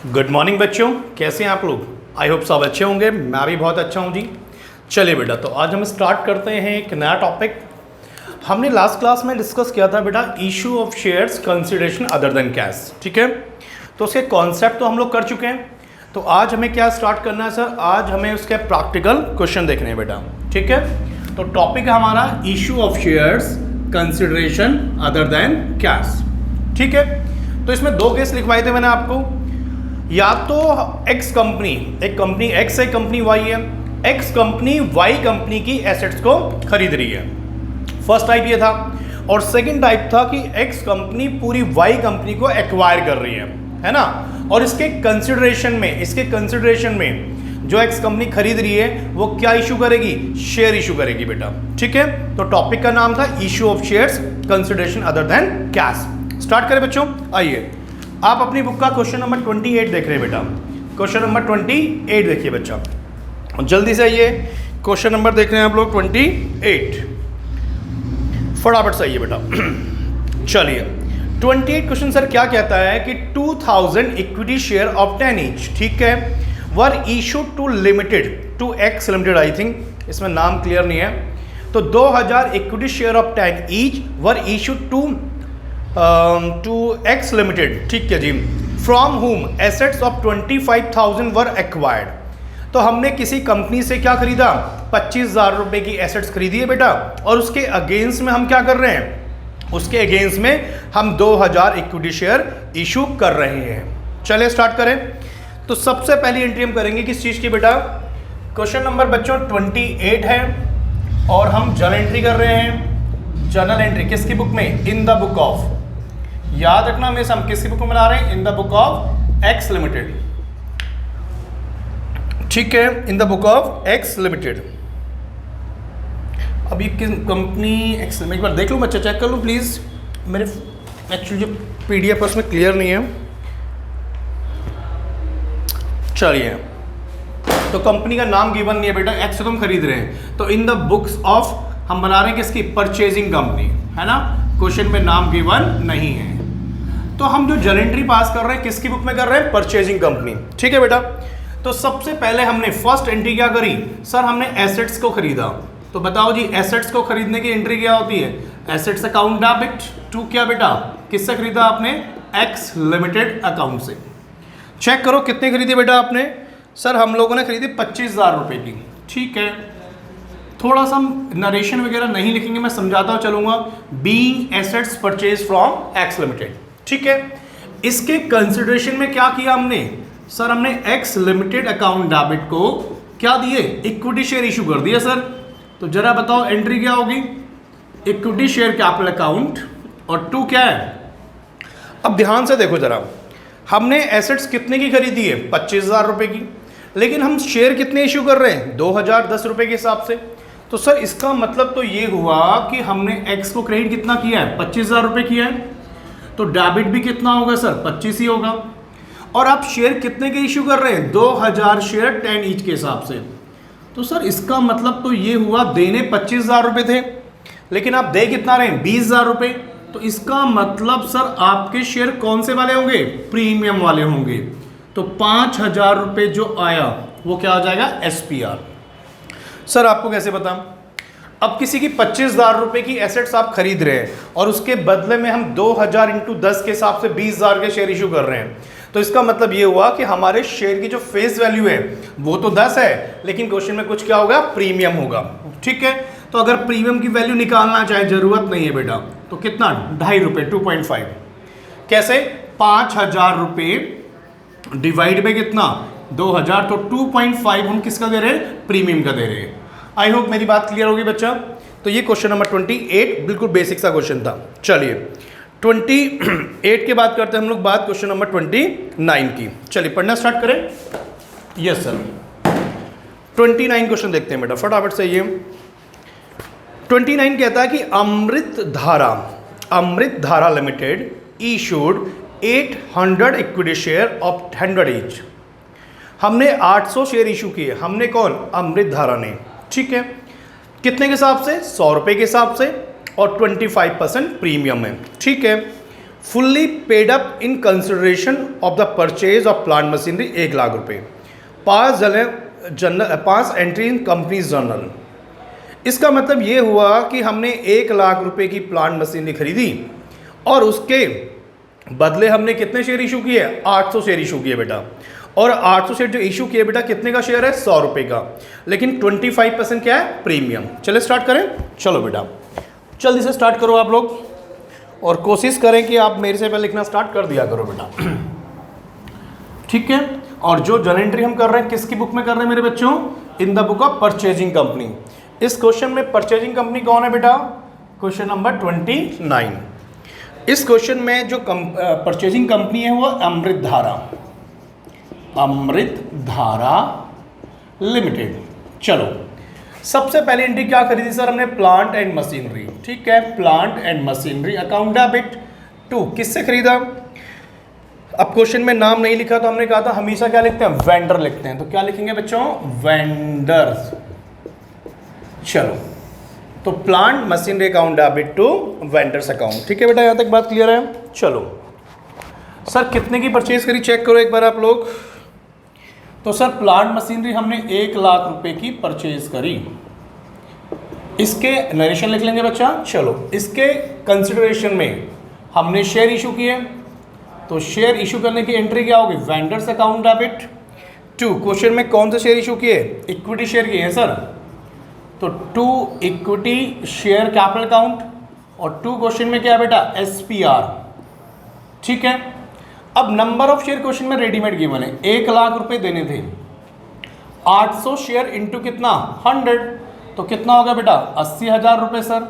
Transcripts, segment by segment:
Good morning बच्चों, कैसे हैं आप लोग। आई होप सब अच्छे होंगे। मैं भी बहुत अच्छा हूं जी। चलिए बेटा, तो आज हम स्टार्ट करते हैं एक नया टॉपिक। हमने लास्ट क्लास में डिस्कस किया था बेटा issue of shares consideration other than cash. ठीक है, तो उसके कॉन्सेप्ट तो हम लोग कर चुके हैं। तो आज हमें क्या स्टार्ट करना है सर, आज हमें उसके प्रैक्टिकल क्वेश्चन देखने हैं बेटा। ठीक है, तो टॉपिक है हमारा issue of shares consideration other than cash. ठीक है, तो इसमें दो केस लिखवाए थे मैंने आपको। या तो एक्स कंपनी, एक कंपनी एक्स है, कंपनी वाई है। एक्स कंपनी वाई कंपनी की एसेट्स को खरीद रही है, फर्स्ट टाइप ये था। और सेकंड टाइप था कि एक्स कंपनी पूरी वाई कंपनी को एक्वायर कर रही है ना। और इसके कंसिडरेशन में जो एक्स कंपनी खरीद रही है वो क्या इशू करेगी, शेयर इशू करेगी बेटा। ठीक है, तो टॉपिक का नाम था issue of shares consideration other than cash. Start करें बच्चों, आइए। आप अपनी बुक का क्वेश्चन नंबर 28 देख रहे हैं बेटा। क्वेश्चन नंबर 28 देखिए बच्चा, जल्दी से आइए। क्वेश्चन नंबर देख रहे हैं आप लोग 28, फटाफट से आइए बेटा। चलिए 28 क्वेश्चन सर क्या कहता है कि 2000 इक्विटी शेयर ऑफ 10 ईच, ठीक है, were issued to limited to X limited. I think इसमें नाम क्लियर नहीं है। तो 2000 equity share of 10 each were issued to X limited, ठीक है जी, from whom assets of 25,000 were acquired. तो हमने किसी कंपनी से क्या खरीदा, 25,000 रुपए की एसेट्स खरीदी है बेटा। और उसके अगेंस्ट में हम क्या कर रहे हैं, उसके अगेंस्ट में हम 2000 इक्विटी शेयर इशू कर रहे हैं। चलिए स्टार्ट करें। तो सबसे पहली एंट्री हम करेंगे किस चीज़ की बेटा, क्वेश्चन नंबर बच्चों 28 है और हम जर्नल एंट्री कर रहे हैं। जर्नल एंट्री किसकी बुक में, इन द बुक ऑफ, याद रखना हमेशा हम किसकी बुक में बना रहे हैं, in the book of x limited. ठीक है, in the book of x limited. अब ये किस कंपनी एक्स, एक बार देख लो बच्चा, चेक कर लो प्लीज। मेरे एक्चुअली जो पीडीएफ है उसमें क्लियर नहीं है। चलिए, तो कंपनी का नाम गिवन नहीं है बेटा, एक्स से तुम खरीद रहे हैं, तो इन द बुक्स ऑफ हम बना रहे हैं किसकी, परचेजिंग कंपनी, है ना। क्वेश्चन में नाम गिवन नहीं है, तो हम जो जर्नल एंट्री पास कर रहे हैं किसकी बुक में कर रहे हैं, परचेजिंग कंपनी। ठीक है बेटा, तो सबसे पहले हमने फर्स्ट एंट्री क्या करी सर, हमने एसेट्स को खरीदा। तो बताओ जी, एसेट्स को खरीदने की एंट्री क्या होती है, एसेट्स अकाउंट डेबिट टू क्या बेटा, किससे खरीदा आपने, एक्स लिमिटेड अकाउंट से। चेक करो कितने खरीदे बेटा आपने, सर हम लोगों ने खरीदी 25,000 रुपए की। ठीक है, थोड़ा सा हम नरेशन वगैरह नहीं लिखेंगे, मैं समझाता चलूंगा। Being assets purchase from x limited, ठीक है। इसके कंसिडरेशन में क्या किया हमने, सर हमने एक्स लिमिटेड अकाउंट डेबिट को क्या दिए, इक्विटी शेयर इशू कर दिया सर। तो जरा बताओ एंट्री क्या होगी, इक्विटी शेयर कैपिटल अकाउंट, और टू क्या है। अब ध्यान से देखो जरा, हमने एसेट्स कितने की खरीदी है, 25,000 रुपए की, लेकिन हम शेयर कितने इशू कर रहे हैं, 2010 रुपए के हिसाब से। तो सर इसका मतलब तो ये हुआ कि हमने एक्स को क्रेडिट कितना किया है, 25,000 रुपए किया है, तो डेबिट भी कितना होगा सर, 25 ही होगा। और आप शेयर कितने के इशू कर रहे हैं, 2000 शेयर 10 ईच के हिसाब से। तो सर इसका मतलब तो ये हुआ, देने 25,000 रुपए थे लेकिन आप दे कितना रहे हैं, 20,000 रुपए। तो इसका मतलब सर आपके शेयर कौन से वाले होंगे, प्रीमियम वाले होंगे। तो 5,000 रुपए जो आया वो क्या हो जाएगा, एसपीआर। सर आपको कैसे पता, अब किसी की 25,000 रुपए की एसेट्स आप खरीद रहे हैं और उसके बदले में हम 2000 इंटू 10 के हिसाब से 20,000 के शेयर इशू कर रहे हैं। तो इसका मतलब ये हुआ कि हमारे शेयर की जो फेस वैल्यू है वो तो 10 है, लेकिन क्वेश्चन में कुछ क्या होगा, प्रीमियम होगा। ठीक है, तो अगर प्रीमियम की वैल्यू निकालना चाहे, जरूरत नहीं है बेटा, तो कितना, 2.5 रुपये, 2.5। कैसे, 5,000 रुपये डिवाइड बाई कितना, 2000, तो 2.5 हम किसका दे रहे हैं, प्रीमियम का दे रहे हैं। आई होप मेरी बात क्लियर होगी बच्चा। तो ये क्वेश्चन नंबर 28 बिल्कुल बेसिक सा क्वेश्चन था। चलिए 28 के बाद करते हैं हम लोग बात क्वेश्चन नंबर 29 की। चलिए पढ़ना स्टार्ट करें। यस सर, 29 क्वेश्चन देखते हैं बेटा फटाफट से। ये 29 कहता है कि अमृत धारा limited issued 800 equity share of 100 each. हमने 800 शेयर इशू किए, हमने कौन, अमृत धारा ने। ठीक है, कितने के हिसाब से, 100 रुपए के हिसाब से, और 25% प्रीमियम है। ठीक है, fully paid up in consideration of the purchase of plant machinery 1 lakh रुपए। 5 एंट्री इन कंपनीज जर्नल। इसका मतलब ये हुआ कि हमने 1 लाख रुपए की प्लांट मशीनरी खरीदी और उसके बदले हमने कितने शेयर इशू किए? 800 शेयर इशू किए बेटा। और 800 शेयर जो इशू किए बेटा कितने का शेयर है? 100 रुपये का। लेकिन 25% क्या है? प्रीमियम। चले स्टार्ट करें। चलो बेटा जल्दी से स्टार्ट करो आप लोग, और कोशिश करें कि आप मेरे से पहले लिखना स्टार्ट कर दिया करो बेटा। ठीक है। और जो जर्नल एंट्री हम कर रहे हैं किसकी बुक में कर रहे हैं मेरे बच्चों? In the book of purchasing company. इस क्वेश्चन में परचेजिंग कंपनी कौन है बेटा? Question number 29। इस क्वेश्चन में जो परचेजिंग कंपनी है वो अमृत धारा लिमिटेड। चलो सबसे पहले एंट्री क्या खरीदी सर हमने? Plant and machinery. ठीक है, plant and machinery account debit 2। किससे खरीदा? अब क्वेश्चन में नाम नहीं लिखा तो हमने कहा था हमेशा क्या लिखते हैं? वेंडर लिखते हैं। तो क्या लिखेंगे बच्चों? वेंडर्स। चलो तो plant machinery account debit to vendors account. ठीक है बेटा, यहां तक बात क्लियर है? चलो सर कितने की परचेज करी चेक करो एक बार आप लोग। तो सर प्लांट मशीनरी हमने 1 लाख रुपए की परचेज करी। इसके नरेशन लिख लेंगे बच्चा। चलो इसके कंसिडरेशन में हमने शेयर इशू किए, तो शेयर इशू करने की एंट्री क्या होगी? Vendors account debit 2। क्वेश्चन में कौन से शेयर इशू किए? इक्विटी शेयर किए हैं सर, तो 2 इक्विटी शेयर कैपिटल अकाउंट। और 2 क्वेश्चन में क्या है बेटा? SPR। ठीक है। अब नंबर ऑफ शेयर क्वेश्चन में रेडीमेड गिवन है। 1 लाख रुपए देने थे, 800 शेयर इंटू कितना? 100, तो कितना होगा बेटा? 80,000 रुपये सर।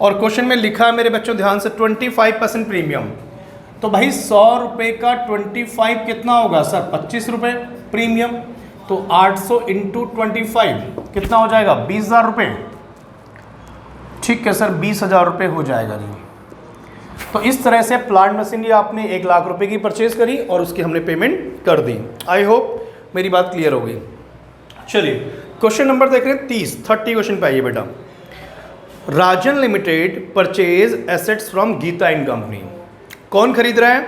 और क्वेश्चन में लिखा है मेरे बच्चों ध्यान से 25% प्रीमियम। तो भाई 100 रुपये का 25 कितना होगा सर? 25 रुपये प्रीमियम। तो 800 इंटू 25 कितना हो जाएगा? 20,000 रुपये। ठीक है सर, 20,000 रुपये हो जाएगा जी। तो इस तरह से प्लांट मशीनरी आपने 1 लाख रुपए की परचेज करी और उसकी हमने पेमेंट कर दी। आई होप मेरी बात क्लियर हो गई। चलिए क्वेश्चन नंबर देख रहे हैं 30 क्वेश्चन पे आइए बेटा। Rajan limited purchase assets from Geeta and company. कौन खरीद रहा है?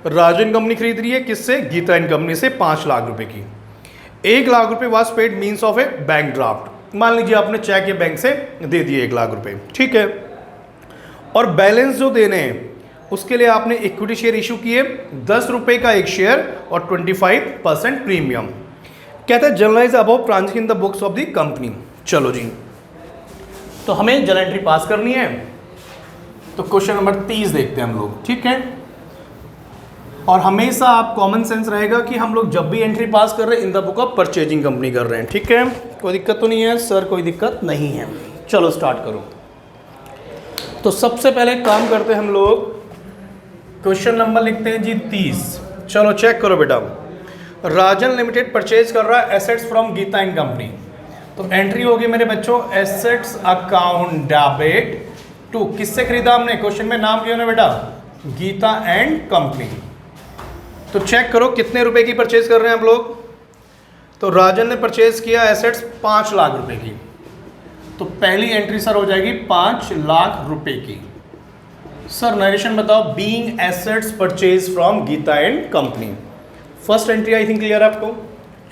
राजन कंपनी खरीद रही है। किससे? गीता एंड कंपनी से 5 लाख रुपए की। 1 लाख रुपए was paid means of A bank draft. मान लीजिए आपने चेक या बैंक से दे दिए 1 लाख रुपए। ठीक है। और बैलेंस जो देने हैं उसके लिए आपने इक्विटी शेयर इशू किए 10 रुपए का एक शेयर और 25% प्रीमियम। कहता है generalized about transaction in the books of the company. चलो जी, तो हमें जर्नल एंट्री पास करनी है। तो क्वेश्चन नंबर 30 देखते हैं हम लोग। ठीक है। और हमेशा आप कॉमन सेंस रहेगा कि हम लोग जब भी एंट्री पास कर रहे हैं in the book of purchasing company कर रहे हैं। ठीक है, कोई दिक्कत तो नहीं है सर? कोई दिक्कत नहीं है। चलो स्टार्ट करो। तो सबसे पहले काम करते हैं हम लोग, क्वेश्चन नंबर लिखते हैं जी 30। चलो चेक करो बेटा। राजन लिमिटेड परचेज कर रहा है assets from Geeta and company. तो एंट्री होगी मेरे बच्चों एसेट्स अकाउंट डेबिट 2। किससे खरीदा हमने? क्वेश्चन में नाम क्या है बेटा? Geeta and company. तो चेक करो कितने रुपए की परचेज कर रहे हैं हम लोग। तो राजन ने परचेज किया एसेट्स 5 लाख रुपए की। तो पहली एंट्री सर हो जाएगी 5 लाख रुपए की। सर नरेशन बताओ। Being assets purchase from Geeta and company. First entry I think clear है आपको।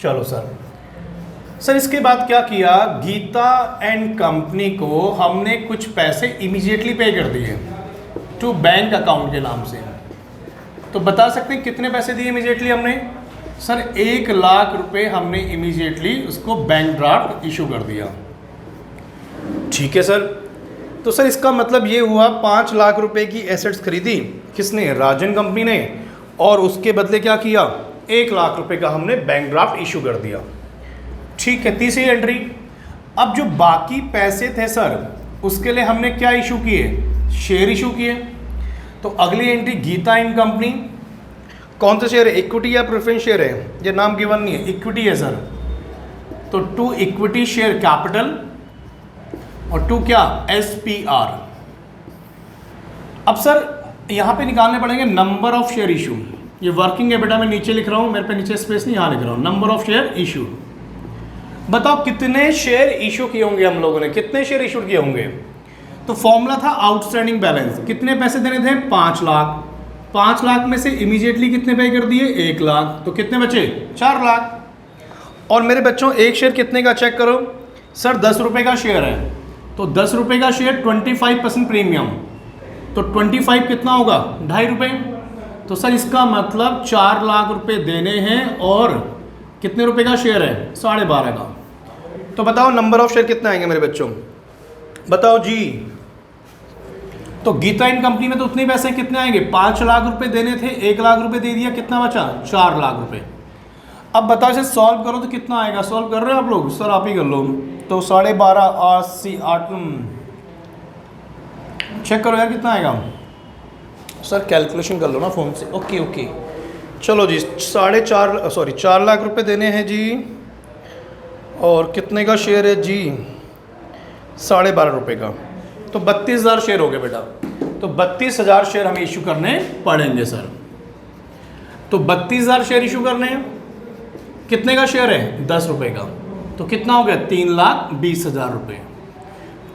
चलो सर इसके बाद क्या किया? गीता एंड कंपनी को हमने कुछ पैसे इमीडिएटली पे कर दिए टू बैंक अकाउंट के नाम से। तो बता सकते हैं कितने पैसे दिए इमीडिएटली हमने? सर 1 लाख रुपए हमने इमीडिएटली उसको बैंक ड्राफ्ट इशू कर दिया। ठीक है सर। तो सर इसका मतलब ये हुआ 5 लाख रुपए की एसेट्स खरीदी किसने? राजन कंपनी ने। और उसके बदले क्या किया? 1 लाख रुपए का हमने बैंक ड्राफ्ट इशू कर दिया। ठीक है, तीसरी एंट्री। अब जो बाकी पैसे थे सर उसके लिए हमने क्या इशू किए? शेयर इशू किए। तो अगली एंट्री गीता एंड कंपनी। कौन सा शेयर है? इक्विटी या प्रेफरेंस शेयर है? ये नाम गिवन नहीं है, इक्विटी है सर। तो 2 इक्विटी शेयर कैपिटल और 2 क्या? SPR। अब सर यहाँ पे निकालने पड़ेंगे नंबर ऑफ शेयर इशू। ये वर्किंग है बेटा, मैं नीचे लिख रहा हूँ, मेरे पे नीचे स्पेस नहीं, यहाँ लिख रहा हूँ नंबर ऑफ शेयर इशू। बताओ कितने शेयर इशू किए होंगे हम लोगों ने? कितने शेयर इशू किए होंगे? तो फॉर्मूला था आउटस्टैंडिंग बैलेंस, कितने पैसे देने थे 5 लाख, 5 लाख में से इमीडिएटली कितने पे कर दिए 1 लाख, तो कितने बचे 4 लाख। और मेरे बच्चों एक शेयर कितने का चेक करो, सर 10 रुपये का शेयर है, तो 10 रुपये का शेयर 25% प्रीमियम, तो 25 कितना होगा 2.5 रुपये, तो सर इसका मतलब 4 लाख रुपए देने हैं और कितने रुपए का शेयर है 12.5 का। तो बताओ नंबर ऑफ शेयर कितना आएंगे मेरे बच्चों, बताओ जी। तो गीता इन कंपनी में तो उतने पैसे कितने आएंगे, 5 लाख रुपए देने थे, 1 लाख रुपए दे दिया, कितना बचा 4 लाख रुपए। अब बताओ इसे सॉल्व करो तो कितना आएगा, सॉल्व कर रहे हो आप लोग, सर आप ही कर लो। तो 12.5 80 8 चेक करो यार कितना आएगा, सर कैलकुलेशन कर लो ना फ़ोन से। ओके ओके चलो जी 4 लाख रुपए देने हैं जी, और कितने का शेयर है जी 12.5 रुपये का, तो 32,000 शेयर हो गए बेटा। तो 32,000 शेयर हमें इशू करने पड़ेंगे सर। तो 32,000 शेयर इशू करने हैं, कितने का शेयर है 10 रुपये का, तो कितना हो गया 3,20,000 रुपये।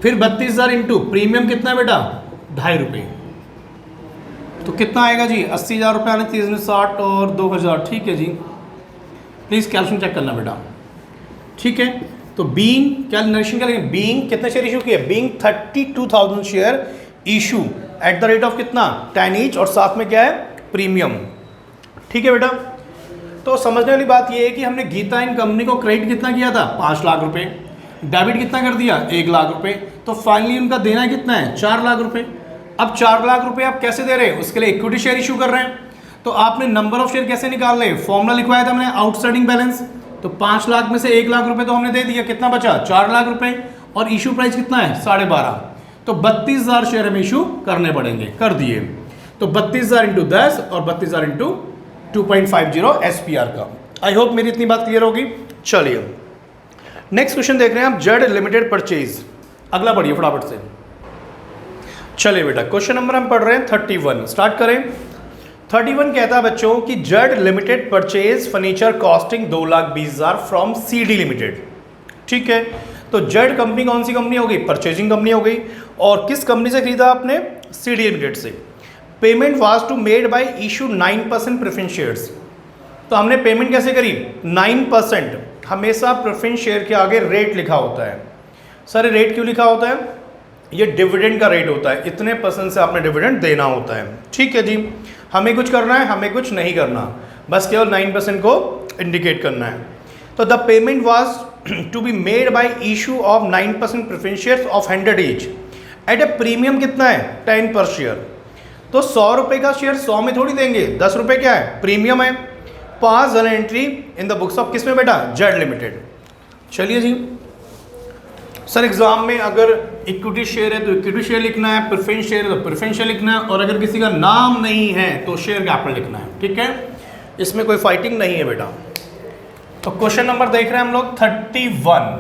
फिर 32,000 इंटू प्रीमियम कितना है बेटा 2.5 रुपये, तो कितना आएगा जी 80,000 रुपये आने, 30 में 60 और 2,000, ठीक है जी। प्लीज़ कैलकुलेशन चेक करना बेटा, ठीक है। तो बीइंग कैलकुलेशन क्या लगेगा, बीइंग कितने शेयर इशू किए, being 32,000 share issue at the rate of कितना 10 ईच, और साथ में क्या है प्रीमियम, ठीक है बेटा। तो समझने वाली बात ये है कि हमने गीता इन कंपनी को क्रेडिट कितना किया था 5 लाख रुपए, डेबिट कितना कर दिया 1 लाख रुपए, तो फाइनली उनका देना कितना है 4 लाख रुपए। अब 4 लाख रुपए आप कैसे दे रहे हैं, उसके लिए इक्विटी शेयर इशू कर रहे हैं, तो आपने नंबर ऑफ शेयर कैसे निकाल रहे हैं, फॉर्मूला लिखवाया था हमने आउटस्टैंडिंग बैलेंस, तो 5 लाख में से 1 लाख रुपए तो हमने दे दिया, कितना बचा 4 लाख रुपए, और इशू प्राइस कितना है 12.5, तो 32,000 शेयर हमें इशू करने पड़ेंगे, कर दिए। तो 32,000 इंटू 10 और 32,000 इंटू 2.50 SPR का। आई होप मेरी इतनी बात क्लियर होगी। चलिए नेक्स्ट क्वेश्चन देख रहे हैं आप, जेड लिमिटेड परचेज, अगला पढ़िए फटाफट से। चलिए बेटा क्वेश्चन नंबर हम पढ़ रहे हैं 31, स्टार्ट करें। 31 कहता है बच्चों कि Z limited purchase furniture costing 2,20,000 from CD limited, ठीक है। तो जेड कंपनी कौन सी कंपनी हो गई, परचेजिंग कंपनी हो गई, और किस कंपनी से खरीदा आपने CD लिमिटेड से। Payment was to made by issue 9% preference shares, तो हमने पेमेंट कैसे करी 9%, हमेशा प्रेफरेंस शेयर के आगे रेट लिखा होता है। सर रेट क्यों लिखा होता है, ये डिविडेंड का रेट होता है, इतने % से आपने डिविडेंड देना होता है, ठीक है जी। हमें कुछ करना है, हमें कुछ नहीं करना, बस केवल 9% को इंडिकेट करना है। तो the payment was to be made by issue of 9% preference shares of 100 each at a premium कितना है 10 पर शेयर। तो 100 रुपये का शेयर 100 में थोड़ी देंगे, 10 रुपये क्या है प्रीमियम है। पास journal entry in the books of किसमें बेटा जेड लिमिटेड। चलिए जी सर एग्जाम में अगर इक्विटी शेयर है तो इक्विटी शेयर लिखना है, प्रेफरेंस शेयर है तो प्रेफरेंस शेयर लिखना है, और अगर किसी का नाम नहीं है तो शेयर कैपिटल लिखना है, ठीक है। इसमें कोई फाइटिंग नहीं है बेटा। तो क्वेश्चन नंबर देख रहे हैं हम लोग 31,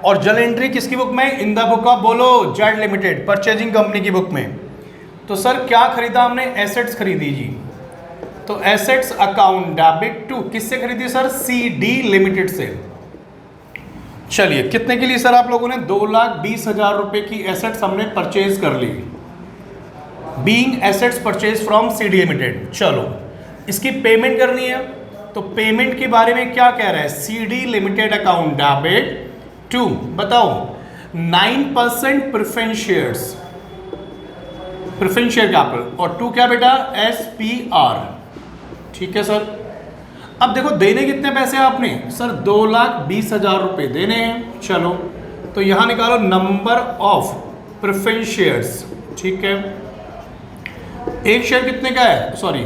और जर्नल एंट्री किसकी बुक में, इन द बुक ऑफ बोलो जेड लिमिटेड परचेजिंग कंपनी की बुक में। तो सर क्या खरीदा हमने, एसेट्स खरीदी जी। तो एसेट्स अकाउंट डेबिट टू किससे खरीदी सर, CD लिमिटेड से। चलिए कितने के लिए सर आप लोगों ने 2,20,000 रुपए की एसेट्स हमने परचेज कर ली, being assets purchase from CD limited. चलो इसकी पेमेंट करनी है, तो पेमेंट के बारे में क्या कह रहा है, CD limited account debit to बताओ 9% preference shares, preference share capital, और टू क्या बेटा SPR, ठीक है सर। अब देखो देने कितने पैसे आपने, सर 2,20,000 रुपये देने हैं। चलो तो यहाँ निकालो नंबर ऑफ प्रेफरेंस शेयर्स, ठीक है। एक शेयर कितने का है, सॉरी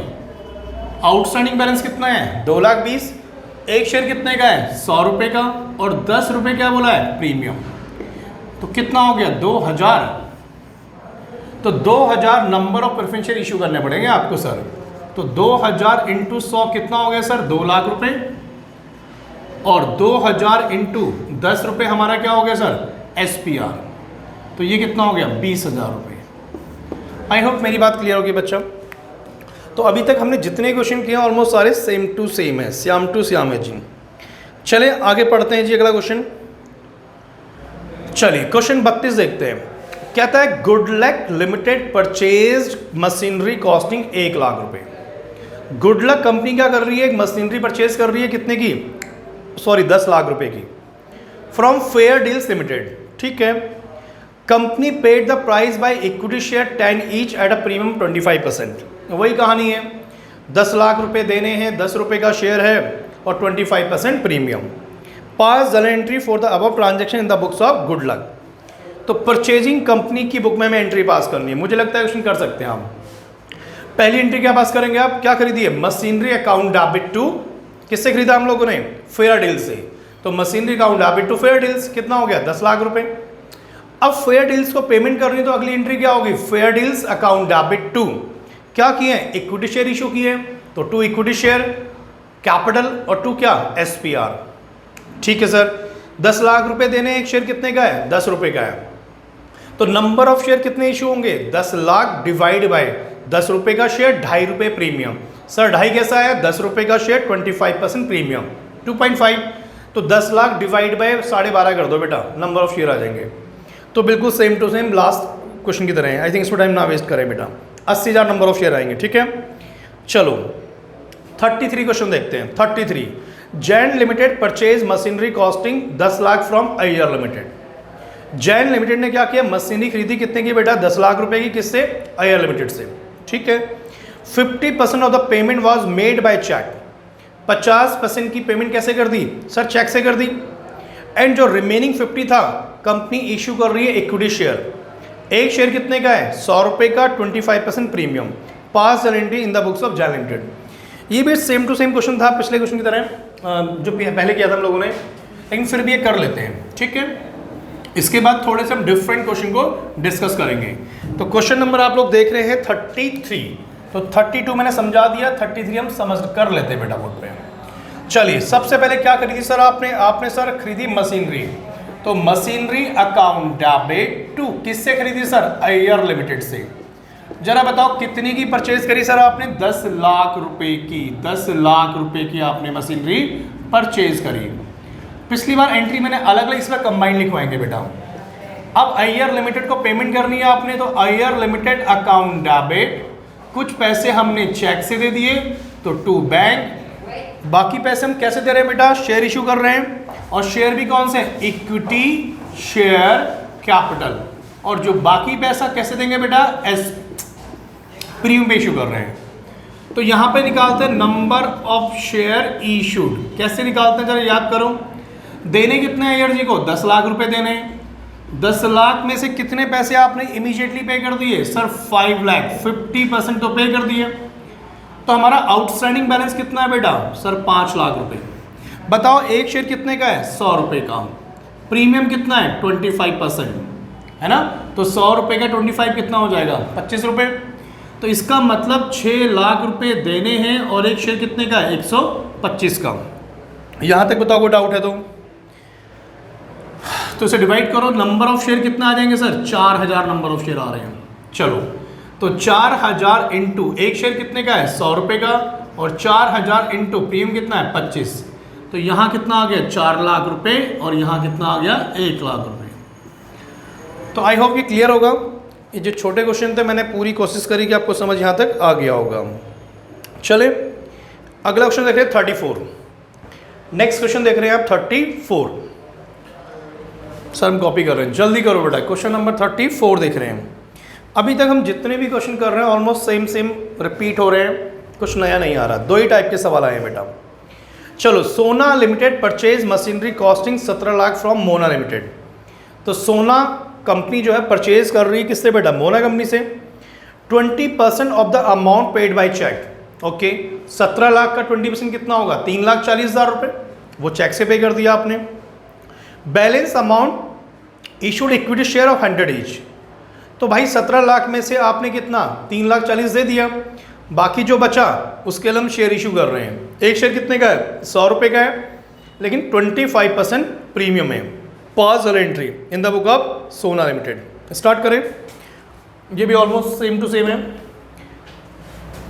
आउटस्टैंडिंग बैलेंस कितना है 2,20,000, एक शेयर कितने का है 100 रुपये का, और 10 रुपये क्या बोला है प्रीमियम, तो कितना हो गया 2,000। तो 2,000 number of preference share issue करने पड़ेंगे आपको सर। तो 2,000 इंटू 100 कितना हो गया सर 2 लाख रुपए, और 2,000 इंटू 10 रुपये हमारा क्या हो गया सर SPR, तो ये कितना हो गया 20,000 रुपये। आई होप मेरी बात क्लियर होगी बच्चा। तो अभी तक हमने जितने क्वेश्चन किए ऑलमोस्ट सारे सेम टू सेम है, श्याम टू श्याम है जी। चले आगे पढ़ते हैं जी अगला क्वेश्चन। चलिए क्वेश्चन 32 देखते हैं। कहता है good luck limited purchased machinery costing 1 lakh रुपए। गुडलक कंपनी क्या कर रही है, एक मशीनरी परचेज कर रही है कितने की, सॉरी 10 लाख रुपए की, फ्रॉम फेयर डील्स लिमिटेड। ठीक है, company paid the price by equity share 10 each at a premium 25%। वही कहानी है, 10 लाख रुपए देने हैं, 10 रुपए का शेयर है और 25% premium. Pass journal entry for the above transaction in the books of good luck. तो परचेजिंग कंपनी की बुक में हमें एंट्री पास करनी है। मुझे लगता है क्वेश्चन कर सकते हैं हम। पहली एंट्री क्या पास करेंगे आप, क्या खरीदी है, मशीनरी अकाउंट डेबिट टू, किससे खरीदा हम लोगों ने, फेयर डील से। तो machinery account debit to fair deals कितना हो गया, 10 लाख रुपए। अब फेयर डील्स को पेमेंट करनी, तो अगली एंट्री क्या होगी, fair deals account debit to, क्या किए हैं, इक्विटी शेयर इशू किए, तो 2 इक्विटी शेयर कैपिटल और 2 क्या, SPR। ठीक है सर, 10 लाख रुपए देने, एक शेयर कितने का है, 10 रुपए का है। तो नंबर ऑफ शेयर कितने इशू होंगे, 10 लाख डिवाइड बाय 10 रुपए का शेयर, 2.5 रुपए प्रीमियम। सर 2.5 कैसा है, 10 रुपए का शेयर 25% प्रीमियम 2.5, तो 10 लाख डिवाइड बाय 12.5 कर दो बेटा, नंबर ऑफ शेयर आ जाएंगे। तो बिल्कुल same to same last question की तरह है। आई थिंक इसको टाइम ना वेस्ट करें बेटा, 80,000 नंबर ऑफ शेयर आएंगे। ठीक है, चलो 33 क्वेश्चन देखते हैं। 33, Jain limited purchase machinery costing 10 lakh from Iyer limited. Jain limited ने क्या किया, मशीनरी खरीदी कितने की बेटा, 10 लाख रुपए की, किससे, अय्यर लिमिटेड से। ठीक है, 50% of the payment was made by cheque. 50% की पेमेंट कैसे कर दी सर, चेक से कर दी। एंड जो रिमेनिंग 50 था, कंपनी इशू कर रही है इक्विटी शेयर। एक शेयर कितने का है, 100 रुपए का, 25% premium. Pass entry in the books of Jain limited. ये भी सेम टू सेम क्वेश्चन था पिछले क्वेश्चन की तरह, जो पहले किया था हम लोगों ने, लेकिन फिर भी ये कर लेते हैं। ठीक है, इसके बाद थोड़े से हम डिफरेंट क्वेश्चन को डिस्कस करेंगे। तो क्वेश्चन नंबर आप लोग देख रहे हैं 33, तो 32 मैंने समझा दिया, 33 हम समझ कर लेते हैं बेटा बोर्ड पे। चलिए, सबसे पहले क्या खरीदी सर आपने सर खरीदी मशीनरी। तो मशीनरी अकाउंट डेबिट टू, किससे खरीदी सर, अय्यर लिमिटेड से। जरा बताओ कितनी की परचेज करी सर आपने, 10 लाख रुपए की। 10 लाख रुपए की आपने मशीनरी परचेज करी। पिछली बार एंट्री मैंने अलग अलग, इसमें कंबाइन लिखवाएंगे बेटा। अब अय्यर लिमिटेड को पेमेंट करनी है आपने, तो अय्यर लिमिटेड अकाउंट डेबिट, कुछ पैसे हमने चेक से दे दिए, तो टू बैंक। बाकी पैसे हम कैसे दे रहे हैं बेटा, शेयर इशू कर रहे हैं, और शेयर भी कौन से, इक्विटी शेयर कैपिटल। और जो बाकी पैसा कैसे देंगे बेटा, प्रीमियम पे इशू कर रहे हैं। तो यहां पे निकालते हैं नंबर ऑफ शेयर इशूड। कैसे निकालते हैं जरा याद करो। देने कितने हैं अय्यर जी को, 10 लाख रुपए देने। 10 लाख में से कितने पैसे आपने इमीडिएटली पे कर दिए सर, 5 लाख, 50% तो पे कर दिए। तो हमारा आउटस्टैंडिंग बैलेंस कितना है बेटा, सर 5 लाख रुपए। बताओ एक शेयर कितने का है, 100 रुपए का। प्रीमियम कितना है, 25%, है ना। तो 100 रुपए का 25 कितना हो जाएगा, 25 रुपए। तो इसका मतलब 6 लाख रुपए देने हैं, और एक शेयर कितने का है, 125 का। यहां तक बताओ कोई डाउट है तो इसे डिवाइड करो। नंबर ऑफ शेयर कितना आ जाएंगे सर, 4000 नंबर ऑफ शेयर आ रहे हैं। चलो, तो 4000 इंटू एक शेयर कितने का है, 100 रुपए का, और 4000 इंटू प्रीमियम कितना है, 25। तो यहाँ कितना आ गया, 4 लाख रुपए, और यहाँ कितना आ गया, 1 लाख रुपए। तो आई होप ये क्लियर होगा। ये जो छोटे क्वेश्चन थे मैंने पूरी कोशिश करी कि आपको समझ यहाँ तक आ गया होगा। चले अगला क्वेश्चन देख रहे हैं 34। नेक्स्ट क्वेश्चन देख रहे हैं आप 34। सर हम कॉपी कर रहे हैं, जल्दी करो बेटा। क्वेश्चन नंबर 34 देख रहे हैं। अभी तक हम जितने भी क्वेश्चन कर रहे हैं ऑलमोस्ट सेम रिपीट हो रहे हैं, कुछ नया नहीं आ रहा। 2 ही टाइप के सवाल आए हैं बेटा। चलो, सोना limited purchase machinery costing 17 lakh from Mona limited. तो सोना कंपनी जो है परचेज कर रही है किससे बेटा, मोना कंपनी से। 20% of the amount paid by cheque. Okay, 17 lakh का 20% कितना होगा, 3,40,000 रुपये। वो चेक से पे कर दिया आपने। Balance amount issued equity share of 100 each. तो भाई 17 लाख में से आपने कितना, 3,40,000 दे दिया। बाकी जो बचा उसके लिए हम शेयर इशू कर रहे हैं। एक शेयर कितने का है, 100 रुपये का है, लेकिन 25% प्रीमियम है। पॉज और entry in the book of सोना लिमिटेड। स्टार्ट करें। ये भी ऑलमोस्ट सेम टू सेम है,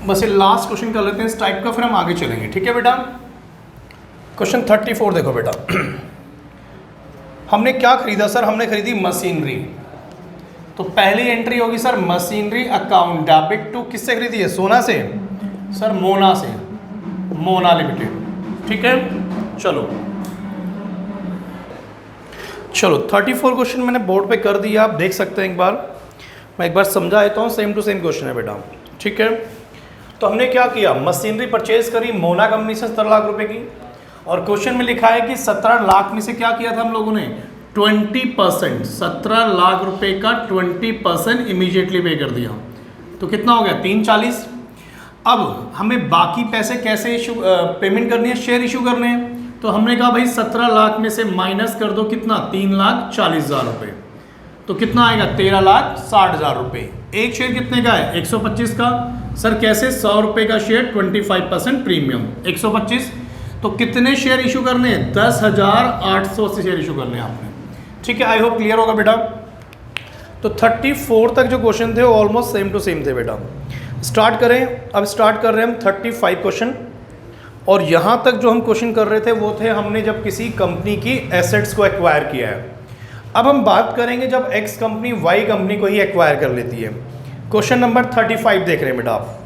बस ये लास्ट क्वेश्चन कर लेते हैं इस टाइप का, फिर हम आगे चलेंगे। ठीक है बेटा। क्वेश्चन 34 देखो बेटा। हमने क्या खरीदा सर, हमने खरीदी मशीनरी। तो पहली एंट्री होगी sir machinery account debit to, किससे खरीदी है? सोना से सर, मोना से, मोना लिमिटेड। ठीक है, चलो 34 क्वेश्चन मैंने बोर्ड पे कर दिया, आप देख सकते हैं। एक बार मैं एक बार समझा देता हूँ, सेम टू सेम क्वेश्चन है बेटा। ठीक है, तो हमने क्या किया, मशीनरी परचेज करी मोना कंपनी से 17 लाख रुपए की, और क्वेश्चन में लिखा है कि 17 लाख में से क्या किया था हम लोगों ने? 20%, 17 लाख रुपए का 20% इमीडिएटली पे कर दिया। तो कितना हो गया? 340। अब हमें बाकी पैसे कैसे इशू पेमेंट करनी है? शेयर इशू करने हैं। तो हमने कहा भाई 17 लाख में से माइनस कर दो कितना? 3,40,000 रुपये। तो कितना आएगा? 13,60,000 रुपये। एक शेयर कितने का है? 125 का। सर कैसे? 100 रुपये का शेयर, 25% प्रीमियम, 125। तो कितने शेयर इशू करने हैं? 10,880 शेयर इशू करने हैं आपने। ठीक है, आई होप क्लियर होगा बेटा। तो 34 तक जो क्वेश्चन थे वो ऑलमोस्ट सेम टू सेम थे बेटा। स्टार्ट करें, अब स्टार्ट कर रहे हैं हम 35 क्वेश्चन। और यहाँ तक जो हम क्वेश्चन कर रहे थे वो थे हमने जब किसी कंपनी की एसेट्स को एक्वायर किया है। अब हम बात करेंगे जब एक्स कंपनी वाई कंपनी को ही एक्वायर कर लेती है। क्वेश्चन नंबर 35 देख रहे हैं बेटा आप,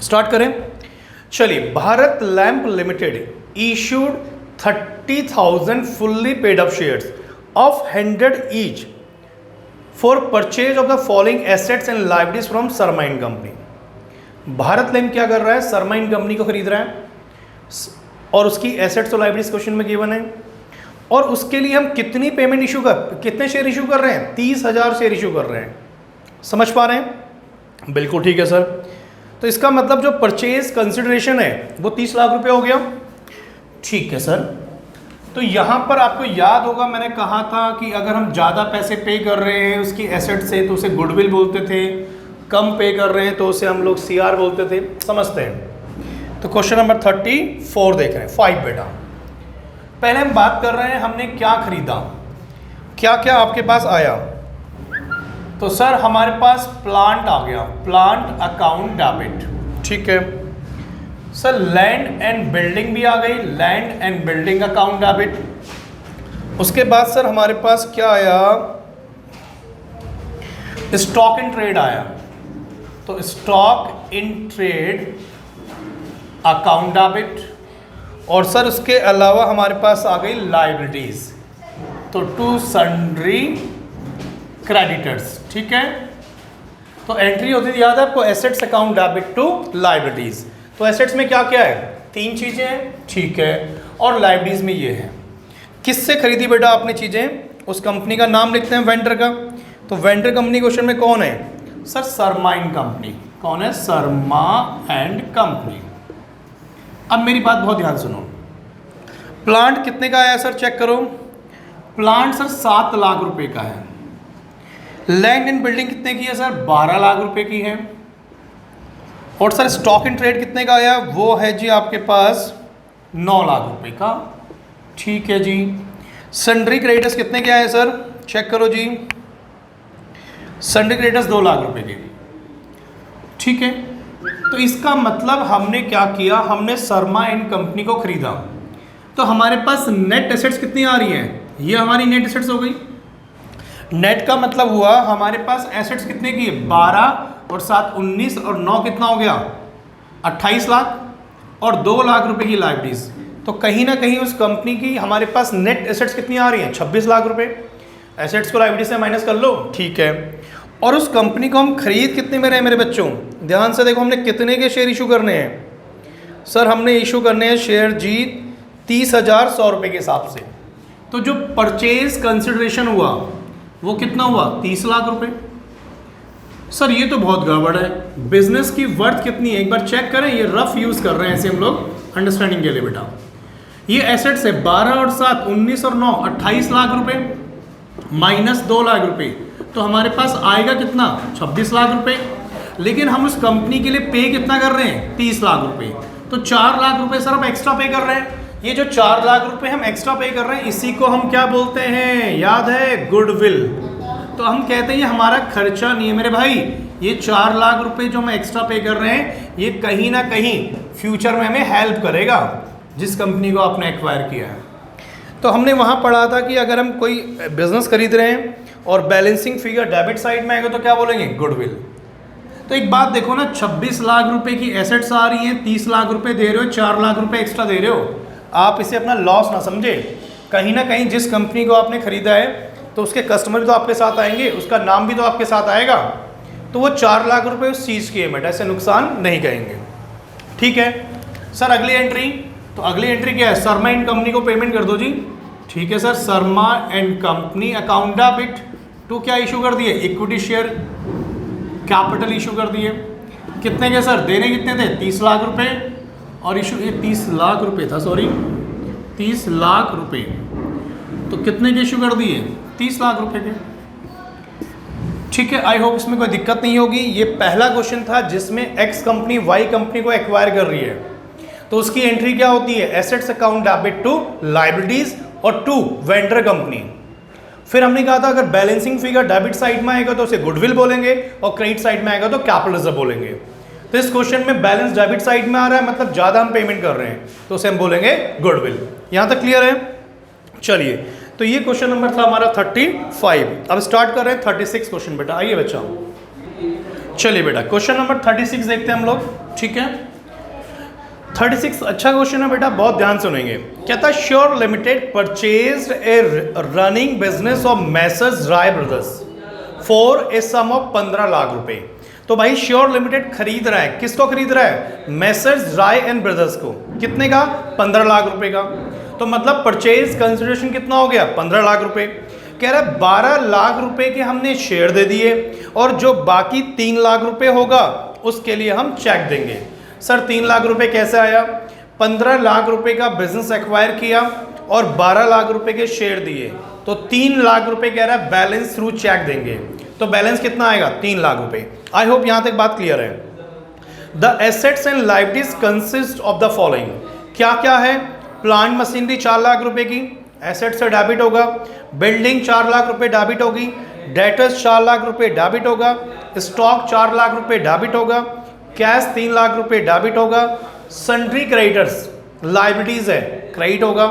स्टार्ट करें। चलिए, Bharat lamp limited issued 30,000 fully paid up shares of 100 each for purchase of the following assets and liabilities from सरमाइन कंपनी। भारत लैंप क्या कर रहा है? सरमाइन कंपनी को खरीद रहा है और उसकी एसेट्स और लाइबिलिटीज क्वेश्चन में गिवन है, और उसके लिए हम कितनी पेमेंट इशू कितने शेयर इशू कर रहे हैं? 30,000 शेयर इशू कर रहे हैं। समझ पा रहे हैं? बिल्कुल ठीक है सर। तो इसका मतलब जो परचेज कंसिडरेशन है वो 30 लाख रुपए हो गया। ठीक है सर। तो यहाँ पर आपको याद होगा मैंने कहा था कि अगर हम ज़्यादा पैसे पे कर रहे हैं उसकी एसेट से तो उसे गुडविल बोलते थे, कम पे कर रहे हैं तो उसे हम लोग सीआर बोलते थे। समझते हैं? तो क्वेश्चन नंबर 34 देख रहे हैं, 5 बेटा। पहले हम बात कर रहे हैं हमने क्या खरीदा, क्या क्या आपके पास आया। तो सर हमारे पास प्लांट आ गया, प्लांट अकाउंट डेबिट। ठीक है सर। लैंड एंड बिल्डिंग भी आ गई, land and building account debit. उसके बाद सर हमारे पास क्या आया? स्टॉक इन ट्रेड आया। तो stock in trade account debit. और सर उसके अलावा हमारे पास आ गई लाइबिलिटीज, तो टू सन्ड्री क्रेडिटर्स। ठीक है, तो एंट्री होती थी, याद है आपको, assets account debit to liabilities. तो एसेट्स में क्या क्या है? 3 चीजें हैं। ठीक है, और लाइबिलिटीज में ये है। किससे खरीदी बेटा आपने चीजें? उस कंपनी का नाम लिखते हैं, वेंडर का। तो वेंडर कंपनी क्वेश्चन में कौन है? सर सरमाइन कंपनी। कौन है? Sharma and company. अब मेरी बात बहुत ध्यान सुनो। प्लांट कितने का आया सर? चेक करो। प्लांट सर 7 लाख रुपए का है। लैंड एंड बिल्डिंग कितने की है सर? 12 लाख रुपए की है। और सर स्टॉक इन ट्रेड कितने का आया? वो है जी आपके पास 9 लाख रुपए का। ठीक है जी। सन्ड्री क्रेडिटर्स कितने के आए सर? चेक करो जी। सन्ड्री क्रेडिटर्स 2 लाख रुपए के। ठीक है, तो इसका मतलब हमने क्या किया? हमने शर्मा एंड कंपनी को खरीदा। तो हमारे पास नेट एसेट्स कितनी आ रही हैं? ये हमारी नेट एसेट्स हो गई। नेट का मतलब हुआ हमारे पास एसेट्स कितने की? 12 और 7 19 और 9 कितना हो गया? 28 लाख, और 2 लाख रुपए की लाइबिलिटीज। तो कहीं ना कहीं उस कंपनी की हमारे पास नेट एसेट्स कितनी आ रही हैं? 26 लाख रुपए। एसेट्स को लाइबिलिटी से माइनस कर लो। ठीक है, और उस कंपनी को हम खरीद कितने में रहे मेरे बच्चों? ध्यान से देखो, हमने कितने के शेयर इशू करने हैं? सर हमने इशू करने हैं शेयर जी 30,100 रुपये के हिसाब से। तो जो परचेज कंसिडरेशन हुआ वो कितना हुआ? 30 लाख रुपए। सर ये तो बहुत गड़बड़ है। बिजनेस की वर्थ कितनी है एक बार चेक करें। ये रफ यूज़ कर रहे हैं ऐसे हम लोग अंडरस्टैंडिंग के लिए बेटा। ये एसेट्स है 12 और 7 19 और 9 28 लाख रुपए माइनस 2 लाख रुपए, तो हमारे पास आएगा कितना? 26 लाख रुपए। लेकिन हम उस कंपनी के लिए पे कितना कर रहे हैं? 30 लाख रुपए। तो 4 लाख रुपए सर हम एक्स्ट्रा पे कर रहे हैं। ये जो 4 लाख रुपए हम एक्स्ट्रा पे कर रहे हैं इसी को हम क्या बोलते हैं? याद है? गुडविल। तो हम कहते हैं ये हमारा खर्चा नहीं है मेरे भाई। ये 4 लाख रुपए जो हम एक्स्ट्रा पे कर रहे हैं ये कहीं ना कहीं फ्यूचर में हमें हेल्प करेगा जिस कंपनी को आपने एक्वायर किया है। तो हमने वहाँ पढ़ा था कि अगर हम कोई बिजनेस खरीद रहे हैं और बैलेंसिंग फिगर डेबिट साइड में आएगा तो क्या बोलेंगे, गुडविल। तो एक बात देखो ना, 26 लाख रुपए की एसेट्स आ रही हैं, 30 लाख रुपए दे रहे हो, 4 लाख रुपए एक्स्ट्रा दे रहे हो। आप इसे अपना लॉस ना समझे, कहीं ना कहीं जिस कंपनी को आपने खरीदा है तो उसके कस्टमर भी तो आपके साथ आएंगे, उसका नाम भी तो आपके साथ आएगा, तो वो 4 लाख रुपए उस चीज़ की है बेटा, ऐसे नुकसान नहीं कहेंगे। ठीक है सर, अगली एंट्री, तो अगली एंट्री क्या है, शर्मा एंड कंपनी को पेमेंट कर दो जी। ठीक है sir, Sharma and company account debit to क्या इशू कर दिए, इक्विटी शेयर कैपिटल इशू कर दिए। कितने के सर, देने कितने थे, 30 लाख रुपए, और इशू ये 30 लाख रुपए था, सॉरी 30 लाख रुपए, तो कितने के इशू कर दिए, 30 लाख रुपए के। ठीक है, आई होप इसमें कोई दिक्कत नहीं होगी। ये पहला क्वेश्चन था जिसमें एक्स कंपनी वाई कंपनी को एक्वायर कर रही है, तो उसकी एंट्री क्या होती है, assets account debit to liabilities और टू वेंडर कंपनी। फिर हमने कहा था अगर बैलेंसिंग फिगर डेबिट साइड में आएगा तो उसे गुडविल बोलेंगे, और क्रेडिट साइड में आएगा तो कैपिटल रिजर्व बोलेंगे। तो इस क्वेश्चन में बैलेंस डेबिट साइड में आ रहा है, मतलब ज्यादा हम पेमेंट कर रहे हैं, तो उसे हम बोलेंगे गुडविल। यहां तक क्लियर है? चलिए, तो ये क्वेश्चन नंबर था हमारा 35। अब स्टार्ट कर रहे हैं 36 क्वेश्चन बेटा। आइए बच्चा, चलिए बेटा क्वेश्चन नंबर 36 देखते हैं हम लोग। ठीक है, 36 अच्छा क्वेश्चन है बेटा, बहुत ध्यान सुनेंगे। कहता है sure limited purchased a running business of messrs Rai brothers for a sum of 15 lakh रुपए। तो भाई श्योर लिमिटेड खरीद रहा है, किसको खरीद रहा है, मैसर्स राय एंड ब्रदर्स को। कितने का, 15 लाख रुपए का। तो मतलब परचेज कंसिडरेशन कितना हो गया, 15 लाख रुपए। कह रहा है 12 लाख रुपए के हमने शेयर दे दिए, और जो बाकी 3 लाख रुपए होगा उसके लिए हम चेक देंगे। सर 3 लाख रुपए कैसे आया, 15 लाख रुपए का बिजनेस एक्वायर किया और 12 लाख रुपए के शेयर दिए, तो 3 लाख रुपए कह रहा है बैलेंस थ्रू चेक देंगे। तो बैलेंस कितना आएगा, 3 लाख रुपए। आई होप यहां तक बात क्लियर है। The assets and liabilities consist of the following. क्या क्या है, प्लांट मशीनरी 4 लाख रुपए की, एसेट से डेबिट होगा। बिल्डिंग 4 लाख रुपए डेबिट होगी। डेटर्स 4 लाख रुपए डेबिट होगा। स्टॉक 4 लाख रुपए डेबिट होगा। कैश 3 लाख रुपए डेबिट होगा। सन्ड्री क्रेडिटर्स लायबिलिटीज है, क्रेडिट होगा।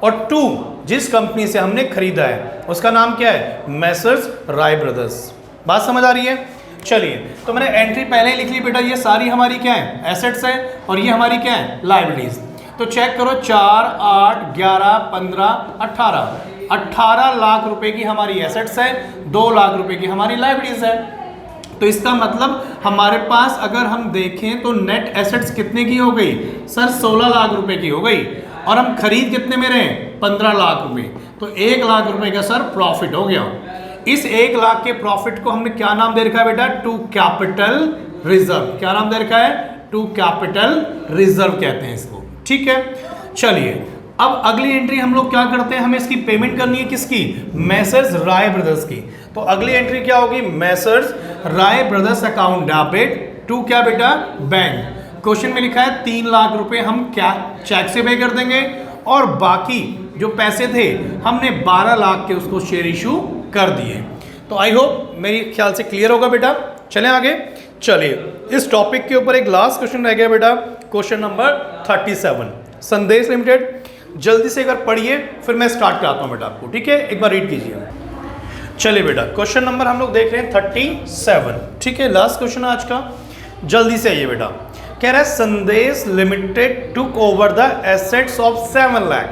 और टू, जिस कंपनी से हमने खरीदा है उसका नाम क्या है, मैसर्स राय ब्रदर्स। बात समझ आ रही है? चलिए, तो मैंने एंट्री पहले ही लिख ली बेटा, ये सारी हमारी क्या है, एसेट्स है, और ये हमारी क्या है, लायबिलिटीज। तो चेक करो, 4, 8, 11, 15, 18 लाख रुपए की हमारी एसेट्स है, 2 लाख रुपए की हमारी लायबिलिटीज है। तो इसका मतलब हमारे पास अगर हम देखें तो नेट एसेट्स कितने की हो गई, सर 16 लाख रुपए की हो गई, और हम खरीद कितने में रहे, 15 लाख रुपए। तो 1 लाख रुपए का सर प्रॉफिट हो गया। इस 1 लाख के प्रॉफिट को हमने क्या नाम दे रखा है बेटा, टू कैपिटल रिजर्व। क्या नाम दे रखा है, टू कैपिटल रिजर्व कहते हैं इसको। ठीक है, चलिए अब अगली एंट्री हम लोग क्या करते हैं, हमें इसकी पेमेंट करनी है, किसकी, मैसर्स राय ब्रदर्स की। तो अगली एंट्री क्या होगी, messrs Rai brothers account debit to क्या बेटा, बैंक। क्वेश्चन में लिखा है 3 लाख रुपए हम क्या चेक से पे कर देंगे, और बाकी जो पैसे थे हमने 12 लाख के उसको शेयर इशू कर दिए। तो आई होप मेरी ख्याल से क्लियर होगा बेटा। चलें आगे। चलिए, इस टॉपिक के ऊपर एक लास्ट क्वेश्चन रह गया बेटा, क्वेश्चन नंबर 37, संदेश लिमिटेड। जल्दी से एक बार पढ़िए, फिर मैं स्टार्ट कराता हूँ बेटा आपको। ठीक है, एक बार रीड कीजिए। चलिए बेटा, क्वेश्चन नंबर हम लोग देख रहे हैं 37। ठीक है, लास्ट क्वेश्चन आज का, जल्दी से आइए बेटा। कह रहा है संदेश limited took over the assets of 7 lakh.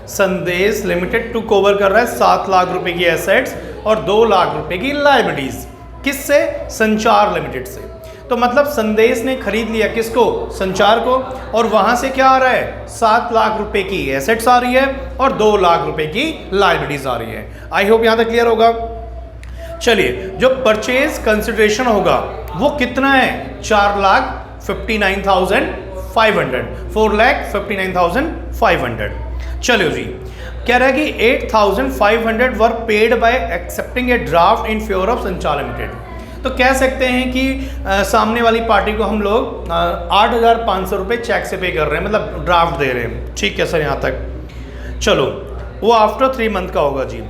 संदेश लिमिटेड टुक ओवर कर रहा है 7 लाख रुपए की एसेट्स और 2 लाख रुपए की लायबिलिटीज। किससे, संचार लिमिटेड से। तो मतलब संदेश ने खरीद लिया किसको, संचार को, और वहां से क्या आ रहा है, 7 लाख रुपए की एसेट्स आ रही है और 2 लाख रुपए की लायबिलिटीज आ रही है। आई होप यहां तक क्लियर होगा। चलिए, जो परचेज कंसिडरेशन होगा वो कितना है, 4,59,500, 4,59,500। चलो जी, कह रहा है कि 8,500 वर paid by accepting A draft in favour of संचार लिमिटेड। तो कह सकते हैं कि सामने वाली पार्टी को हम लोग 8,500 रुपये चेक से पे कर रहे हैं, मतलब ड्राफ्ट दे रहे हैं। ठीक है सर, यहाँ तक चलो, वो आफ्टर 3 मंथ का होगा जी।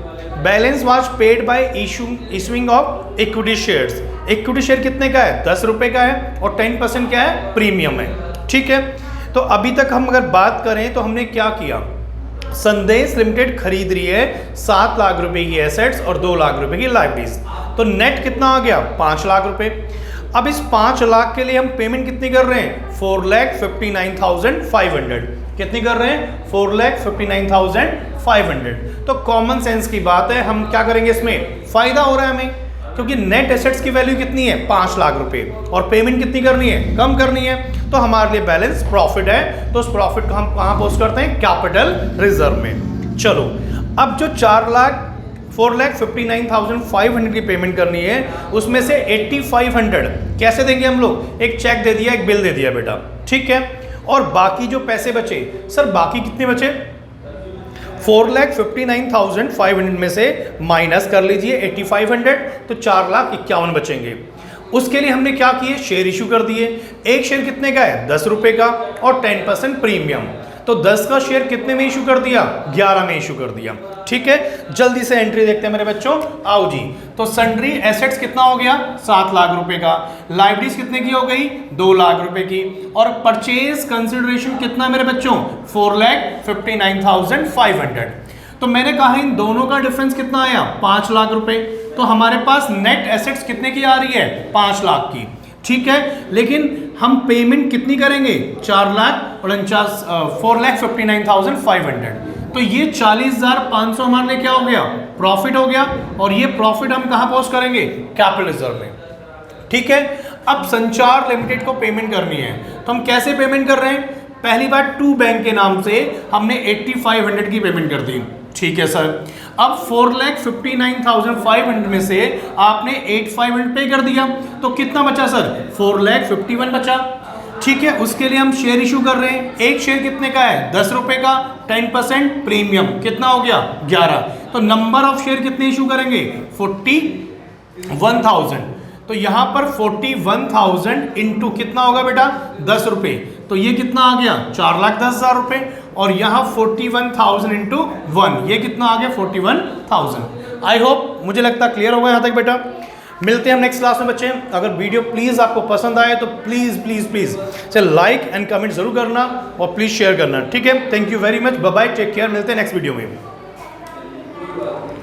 Balance was paid by issuing of equity shares. Equity share कितने का है, 10 रुपये का है, और 10% क्या है, प्रीमियम है। ठीक है, तो अभी तक हम अगर बात करें तो हमने क्या किया, संदेश लिमिटेड खरीद रही है 7 लाख रुपए की एसेट्स और 2 लाख रुपए की लाइब्रेरीज, तो नेट कितना आ गया 5 लाख रुपए। अब इस 5 लाख के लिए हम पेमेंट कितनी कर रहे हैं 4,59,500, कितनी कर रहे हैं 4,59,500। तो कॉमन सेंस की बात है, हम क्या करेंगे, इसमें फायदा हो रहा है हमें, क्योंकि नेट एसेट्स की वैल्यू कितनी है 5 लाख रुपए और पेमेंट कितनी करनी है, कम करनी है, तो हमारे लिए बैलेंस प्रॉफिट है। तो उस प्रॉफिट को हम कहां पोस्ट करते हैं, कैपिटल रिजर्व में। चलो अब जो 4,59,500 की पेमेंट करनी है, उसमें से 8,500 कैसे देंगे हम लोग, एक चेक दे दिया, एक बिल दे दिया बेटा, ठीक है। और बाकी जो पैसे बचे, सर बाकी कितने बचे, 4,59,500 में से माइनस कर लीजिए 8,500, तो 4,51,000 बचेंगे। उसके लिए हमने क्या किए, शेयर इशू कर दिए। एक शेयर कितने का है 10 रुपए का और 10% प्रीमियम, तो 10 का शेयर कितने में इशू कर दिया, 11 में इशू कर दिया, ठीक है। जल्दी से एंट्री देखते हैं मेरे बच्चों, आओ जी। तो सन्ड्री एसेट्स कितना हो गया 7 लाख रुपए का, लाइब्रेरीज कितने की हो गई 2 लाख रुपए की, और परचेज कंसिडरेशन कितना मेरे बच्चों 4,59,500। तो मैंने कहा इन दोनों का डिफरेंस कितना आया 5 लाख रुपए, तो हमारे पास नेट एसेट्स कितने की आ रही है 5 लाख की, ठीक है। लेकिन हम पेमेंट कितनी करेंगे 4,59,500, तो ये 40,500 हमारे लिए क्या हो गया, प्रॉफिट हो गया। और ये प्रॉफिट हम कहां पोस्ट करेंगे, कैपिटल रिजर्व में, ठीक है। अब संचार लिमिटेड को पेमेंट करनी है, तो हम कैसे पेमेंट कर रहे हैं, पहली बार टू बैंक के नाम से हमने 8,500 की पेमेंट कर दी, ठीक है सर। अब 4,59,500 में से आपने 8,500 पे कर दिया, तो कितना बचा सर 4,51,000 बचा, ठीक है। उसके लिए हम शेयर इशू कर रहे हैं, एक शेयर कितने का है 10 रुपए का, 10% प्रीमियम कितना हो गया 11, तो नंबर ऑफ शेयर कितने इशू करेंगे 41,000। तो यहां पर 41,000 इंटू कितना होगा बेटा 10 रुपए, तो ये कितना आ गया 4,10,000 रुपए, और यहां 41,000 इंटू 1, ये कितना आ गया 41,000। आई होप मुझे लगता है क्लियर होगा यहां तक बेटा। मिलते हैं हम नेक्स्ट क्लास में बच्चे। अगर वीडियो प्लीज आपको पसंद आए तो प्लीज प्लीज प्लीज से लाइक एंड कमेंट जरूर करना और प्लीज शेयर करना, ठीक है। Thank you very much, bye bye, take care, मिलते हैं नेक्स्ट वीडियो में।